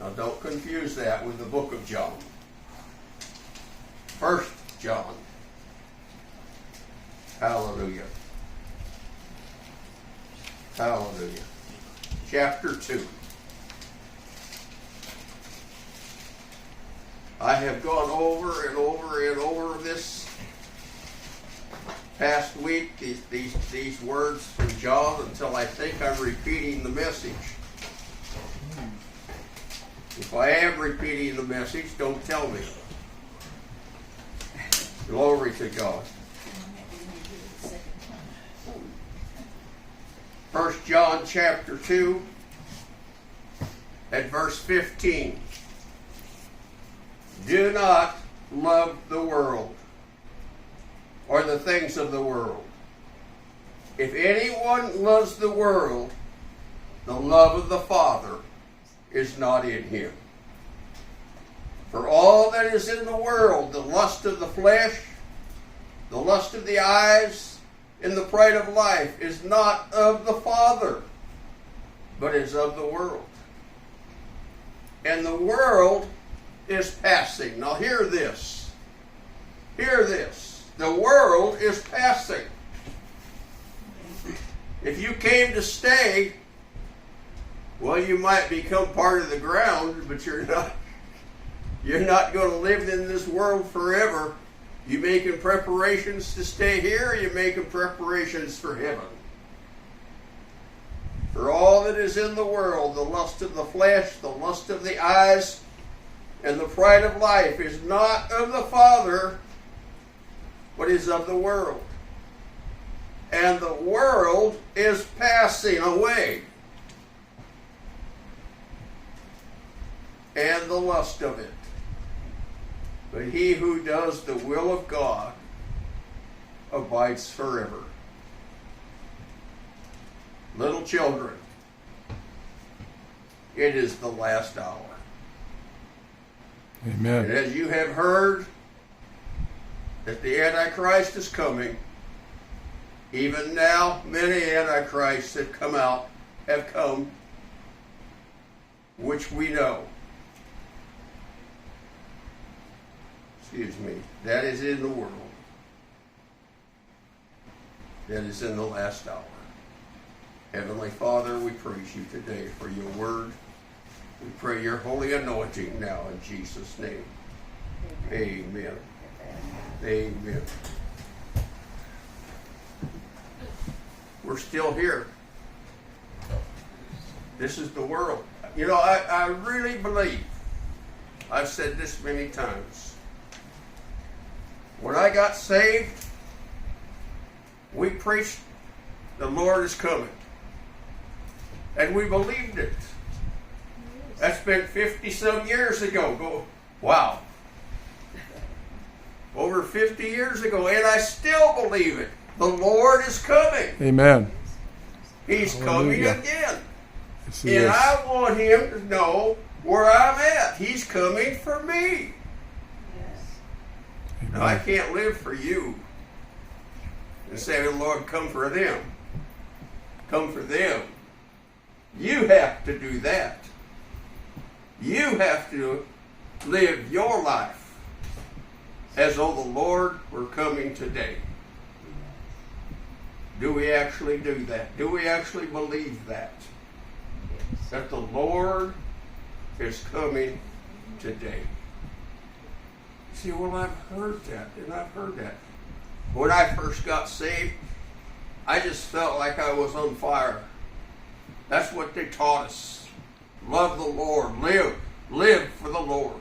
Now don't confuse that with the book of John. 1 John. Hallelujah. Hallelujah. Chapter 2. I have gone over and over and over this past week, these words from John, until I think I'm repeating the message. If I am repeating the message, don't tell me. Glory to God. 1 John chapter 2 at verse 15. Do not love the world or the things of the world. If anyone loves the world, the love of the Father is not in him. For all that is in the world, the lust of the flesh, the lust of the eyes, and the pride of life, is not of the Father, but is of the world. And the world is passing. Now hear this. Hear this. The world is passing. If you came to stay, well, you might become part of the ground, but you're not going to live in this world forever. You making preparations to stay here, or you making preparations for heaven? For all that is in the world, the lust of the flesh, the lust of the eyes, and the pride of life, is not of the Father, but is of the world. And the world is passing away, and the lust of it. But he who does the will of God abides forever. Little children, it is the last hour. Amen. And as you have heard that the Antichrist is coming, even now many Antichrists have come, which we know. Excuse me, that is in the world. That is in the last hour. Heavenly Father, we praise you today for your word. We pray your holy anointing now in Jesus' name. Amen. Amen. We're still here. This is the world. You know, I really believe, I've said this many times, when I got saved, we preached the Lord is coming. And we believed it. That's been 50-some years ago. Wow. Over 50 years ago, and I still believe it. The Lord is coming. Amen. He's Hallelujah. coming again. Yes, he And is. I want him to know where I'm at. He's coming for me. Now, I can't live for you and say, Lord, come for them. Come for them. You have to do that. You have to live your life as though the Lord were coming today. Do we actually do that? Do we actually believe that? That the Lord is coming today. See, well, I've heard that, and I've heard that. When I first got saved, I just felt like I was on fire. That's what they taught us. Love the Lord. Live for the Lord.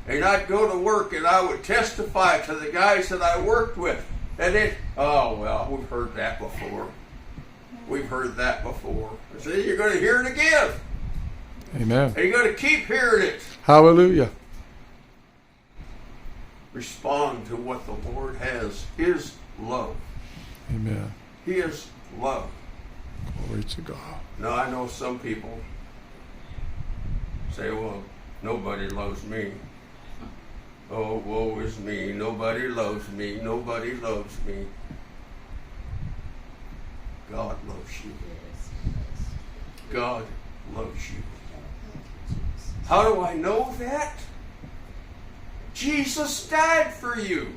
And I'd go to work and I would testify to the guys that I worked with. And oh, well, we've heard that before. We've heard that before. So you're going to hear it again. Amen. And you're going to keep hearing it. Hallelujah. Respond to what the Lord has. His love. Amen. He is love. Glory to God. Now, I know some people say, well, nobody loves me. Oh, woe is me. Nobody loves me. Nobody loves me. God loves you. God loves you. How do I know that? Jesus died for you.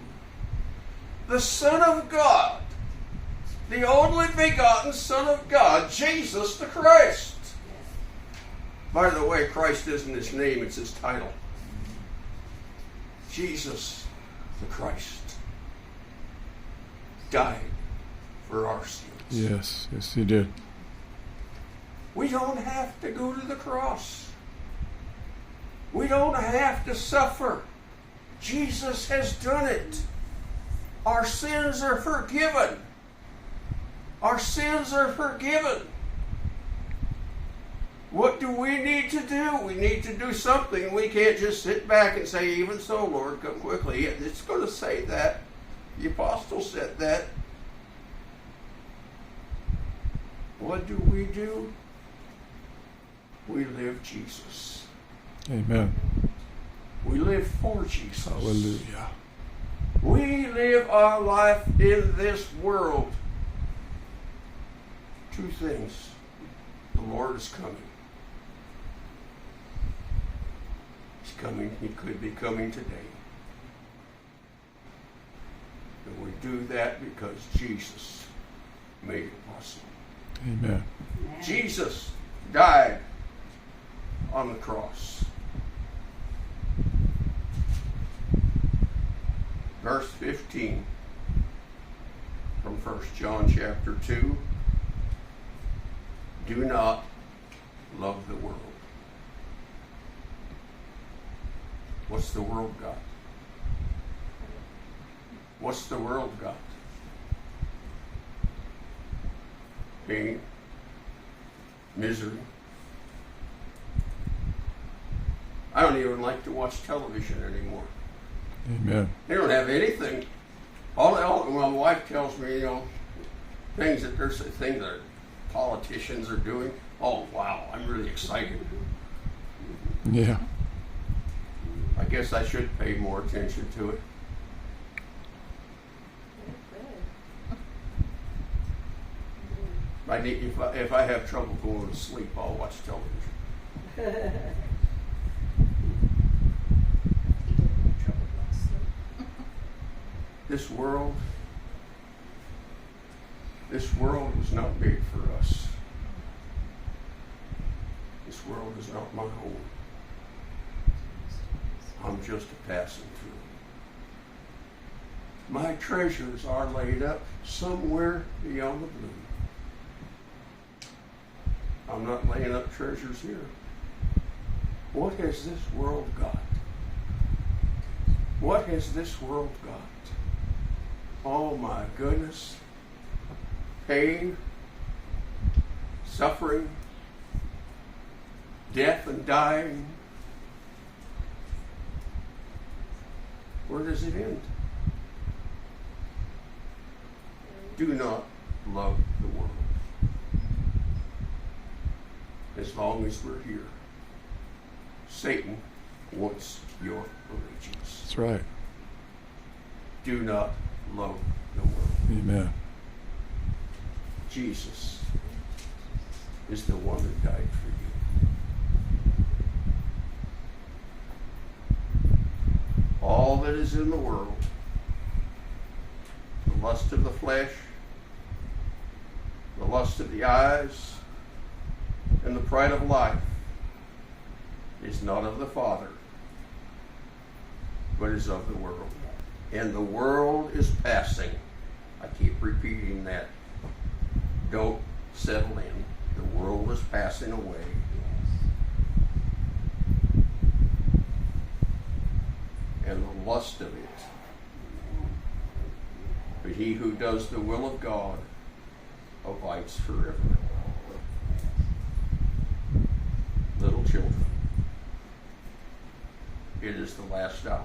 The Son of God, the only begotten Son of God, Jesus the Christ. By the way, Christ isn't his name, it's his title. Jesus the Christ died for our sins. Yes, yes, he did. We don't have to go to the cross. We don't have to suffer. Jesus has done it. Our sins are forgiven. Our sins are forgiven. What do we need to do? We need to do something. We can't just sit back and say, even so, Lord, come quickly. It's going to say that. The apostle said that. What do? We live Jesus. Amen. We live for Jesus. Hallelujah. We live our life in this world. Two things. The Lord is coming. He's coming. He could be coming today. And we do that because Jesus made it possible. Amen. Jesus died on the cross. Verse 15 from 1 John chapter 2. Do not love the world. What's the world got? What's the world got? Pain, misery. I don't even like to watch television anymore. Amen. They don't have anything. All my wife tells me, things that politicians are doing. Oh wow, I'm really excited. Yeah. I guess I should pay more attention to it. If I have trouble going to sleep, I'll watch television. This world was not made for us. This world is not my home. I'm just a passing through. My treasures are laid up somewhere beyond the blue. I'm not laying up treasures here. What has this world got? What has this world got? Oh my goodness. Pain, suffering, death and dying. Where does it end? Do not love the world. As long as we're here, Satan wants your allegiance. That's right. Do not love the world. Amen. Jesus is the one that died for you. All that is in the world, the lust of the flesh, the lust of the eyes, and the pride of life is not of the Father, but is of the world. And the world is passing. I keep repeating that. Don't settle in. The world is passing away. And the lust of it. But he who does the will of God abides forever. Little children, it is the last hour.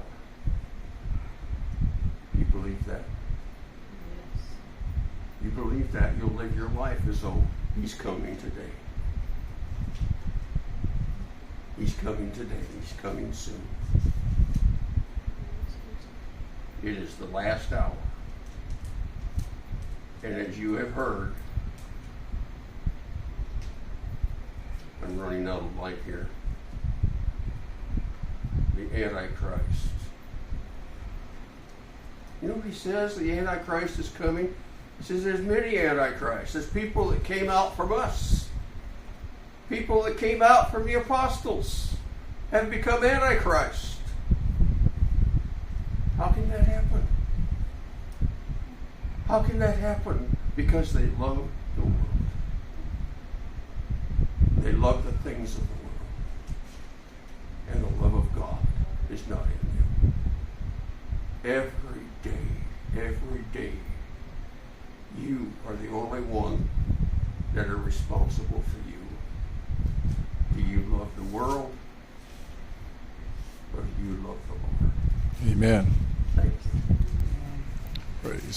You believe that? Yes. You believe that, you'll live your life as though he's coming today. He's coming today. He's coming soon. It is the last hour. And as you have heard, I'm running out of light here. the Antichrist. You know what he says? The Antichrist is coming. He says there's many Antichrists. There's people that came out from us. People that came out from the apostles have become Antichrist. How can that happen? How can that happen? Because they love the world. They love the things of the world. And the love of God is not in them. Every day, you are the only one that are responsible for you. Do you love the world, or do you love the Lord? Amen. Thank you. Praise